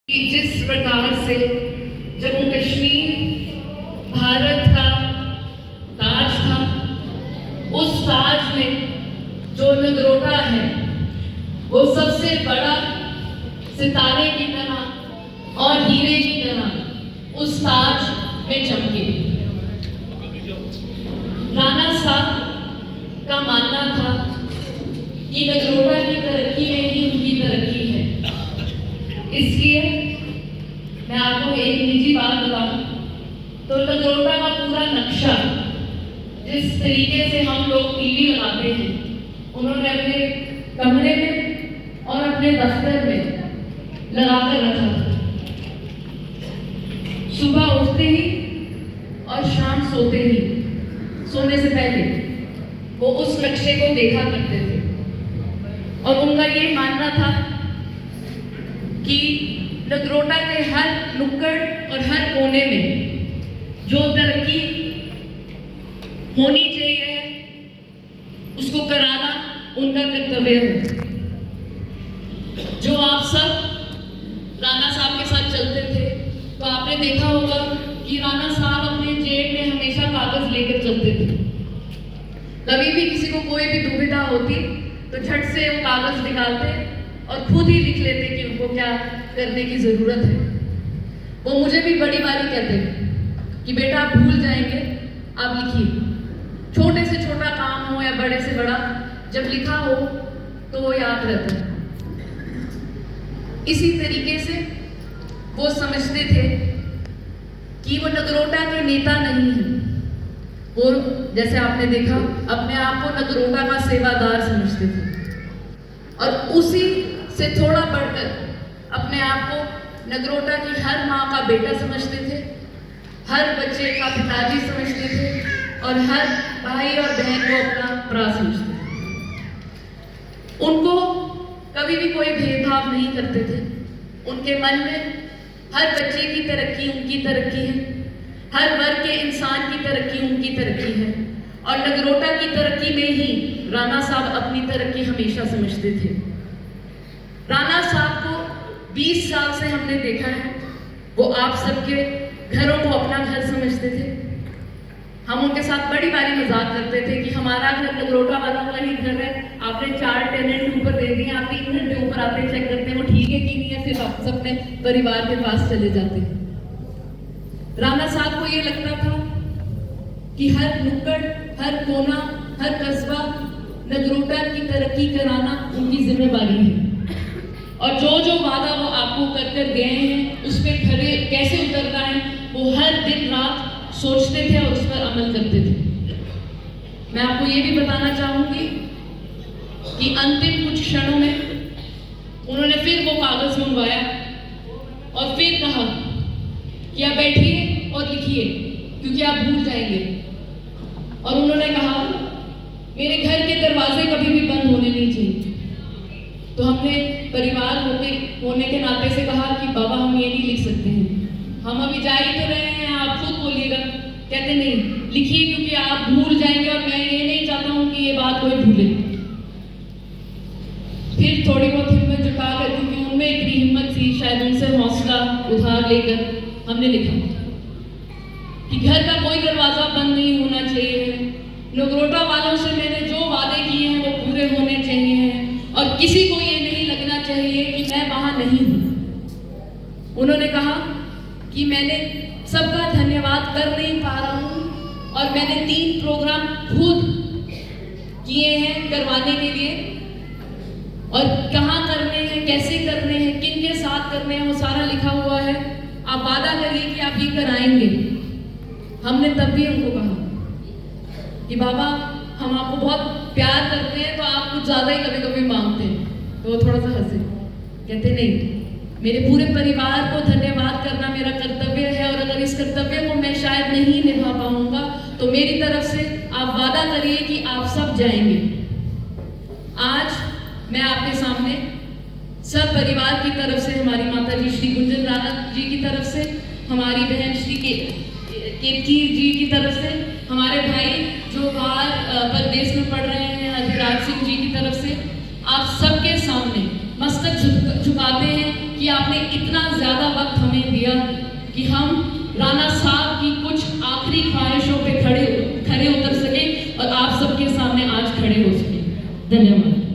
कि जिस प्रकार से जम्मू कश्मीर भारत का ताज था, उस ताज में जो नगरोटा है वो सबसे बड़ा सितारे की तरह और हीरे की तरह उस ताज में चमके। राणा साहब का मानना था कि नगरोटा की तरक्की में ही उनकी तरक्की है। इसलिए मैं आपको एक निजी बात बताऊं तो नगरोटा का पूरा नक्शा जिस तरीके से हम लोग टीवी लगाते हैं, उन्होंने अपने कमरे में और अपने दफ्तर में लगाकर रखा था। सुबह उठते ही और शाम सोते ही, सोने से पहले वो उस नक्शे को देखा करते थे और उनका ये मानना था कि नगरोटा के हर नुक्कड़ और हर कोने में जो तरक्की होनी चाहिए उसको कराना उनका कर्तव्य है। जो आप सब राणा साहब के साथ चलते थे तो आपने देखा होगा कि राणा साहब अपने जेब में हमेशा कागज लेकर चलते थे। कभी भी किसी को कोई भी दुविधा होती तो झट से वो कागज निकालते और खुद ही लिख लेते कि उनको क्या करने की जरूरत है। वो मुझे भी बड़ी बारी कहते कि बेटा आप भूल जाएंगे, आप लिखिए। छोटे से छोटा काम हो या बड़े से बड़ा, जब लिखा हो तो वो याद रहता है। इसी तरीके से वो समझते थे कि वो नगरोटा के नेता नहीं है, वो जैसे आपने देखा अपने आप को नगरोटा का सेवादार समझते थे और उसी से थोड़ा बढ़कर अपने आप को नगरोटा की हर माँ का बेटा समझते थे, हर बच्चे का पिताजी समझते थे और हर भाई और बहन को अपना भरा समझते थे। उनको कभी भी कोई भेदभाव नहीं करते थे। उनके मन में हर बच्चे की तरक्की उनकी तरक्की है, हर वर्ग के इंसान की तरक्की उनकी तरक्की है और नगरोटा की तरक्की में ही राणा साहब अपनी तरक्की हमेशा समझते थे। राणा साहब को 20 साल से हमने देखा है, वो आप सबके घरों को अपना घर समझते थे। हम उनके साथ बड़ी बारी मजाक करते थे कि हमारा घर नगरोटा वालों का ही घर है, आपने 4 टेनेंट ऊपर दे दिए, आप 3 घंटे ऊपर आते हैं, चेक करते हैं वो ठीक है कि नहीं है, फिर वापस अपने परिवार के पास चले जाते हैं। राणा साहब को ये लगता था कि हर नुक्कड़, हर कोना, हर कस्बा नगरोटा की तरक्की कराना उनकी जिम्मेदारी है और जो जो वादा वो आपको कर कर गए हैं उस पर खरे कैसे उतरना है वो हर दिन रात सोचते थे और उस पर अमल करते थे। मैं आपको ये भी बताना चाहूंगी कि अंतिम कुछ क्षणों में उन्होंने फिर वो कागज मंगवाया और फिर कहा कि आप बैठिए और लिखिए क्योंकि आप भूल जाएंगे। और उन्होंने कहा मेरे घर के दरवाजे कभी भी बंद होने नहीं चाहिए। तो हमने परिवार होने के नाते से कहा कि बाबा हम ये नहीं लिख सकते हैं, हम अभी जा ही तो रहे हैं, आप खुद बोलिएगा। कहते नहीं, लिखिए क्योंकि आप भूल जाएंगे और मैं ये नहीं चाहता हूं कि ये बात कोई भूले। फिर थोड़ी बहुत हिम्मत जुटाकर, क्योंकि उनमें इतनी हिम्मत थी, शायद उनसे हौसला उधार लेकर हमने लिखा कि घर का कोई दरवाजा बंद नहीं होना चाहिए, नगरोटा वालों से मैंने जो वादे किए हैं वो पूरे होने चाहिए और किसी को ये नहीं लगना चाहिए कि मैं वहां नहीं हूं। उन्होंने कहा कि मैंने सबका धन्यवाद कर नहीं पा रहा हूं और मैंने 3 प्रोग्राम खुद किए हैं करवाने के लिए और कहाँ करने हैं, कैसे करने हैं, किन के साथ करने हैं, वो सारा लिखा हुआ है। आप वादा करिए कि आप ये कराएंगे। हमने तब भी उनको कहा कि बाबा हम आपको बहुत प्यार करते हैं तो आप कुछ ज्यादा ही कभी कभी मांगते हैं। तो वो थोड़ा सा हंसे, कहते नहीं, मेरे पूरे परिवार को धन्यवाद करना मेरा कर्तव्य है और अगर इस कर्तव्य को मैं शायद नहीं निभा पाऊंगा तो मेरी तरफ से आप वादा करिए कि आप सब जाएंगे। आज मैं आपके सामने सब परिवार की तरफ से, हमारी माता जी श्री गुंजन राणा जी की तरफ से, हमारी बहन श्री केतकी जी की तरफ से, हमारे भाई जो बाहर परदेश में पढ़ रहे हैं अधिराज सिंह जी की तरफ से, आप सबके सामने मस्तक झुकाते हैं कि आपने इतना ज्यादा राणा साहब की कुछ आखिरी ख्वाहिशों पे खरे उतर सके और आप सबके सामने आज खड़े हो सके। धन्यवाद।